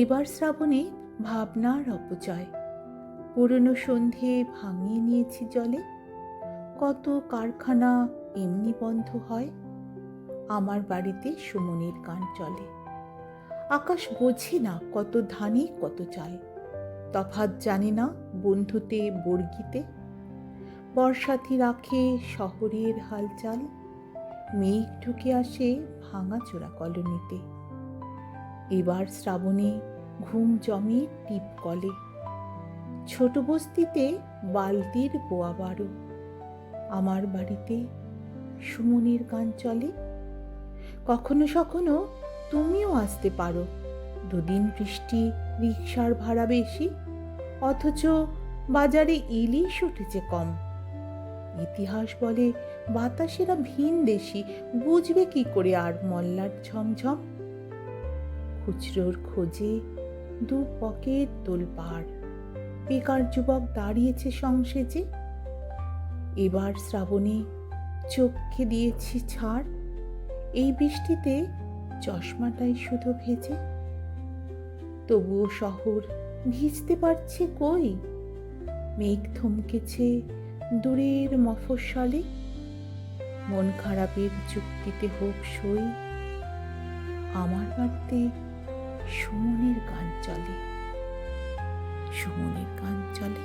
এবার শ্রাবণে ভাবনার অপচয়, পুরনো সন্ধে ভাঙিয়ে নিয়েছি জলে। কত কারখানা এমনি বন্ধ হয়, আমার বাড়িতে সুমনির গান চলে। আকাশ বোঝে না কত ধানে কত চাল, তফাৎ জানে না বন্ধুতে বর্গিতে। বর্ষাতি রাখে শহরের হালচাল, মেঘ ঢুকে আসে ভাঙাচোরা কলোনিতে। এবার শ্রাবণে ঘুম জমে টিপ কলে, ছোট বস্তিতে বালতির বোয়া বারো। আমার বাড়িতে সুমনির গান চলে। কখনো সখনো তুমিও আসতে পারো, দুদিন বৃষ্টি, রিকশার ভাড়া বেশি, অথচ বাজারে ইলিশ উঠেছে কম। ইতিহাস বলে বাতাসেরা ভিন দেশি, বুঝবে কি করে আর মল্লার ঝমঝম। খুচরোর খোঁজে দু পকেট তোলপাড়, বেকার যুবক দাঁড়িয়েছে সংসেজে। এবার শ্রাবণে চোখকে দিয়েছি ছাড়, এই বৃষ্টিতে চশমাটাই শুধু ভেজে। তবুও শহর ভিজতে পারছে কই, মেঘ থমকেছে দূরের মফস্বলে। মন খারাপের যুক্তিতে হোক সই, আমার বাড়িতে সুমনের গান চলে, সুমনের গান চলে।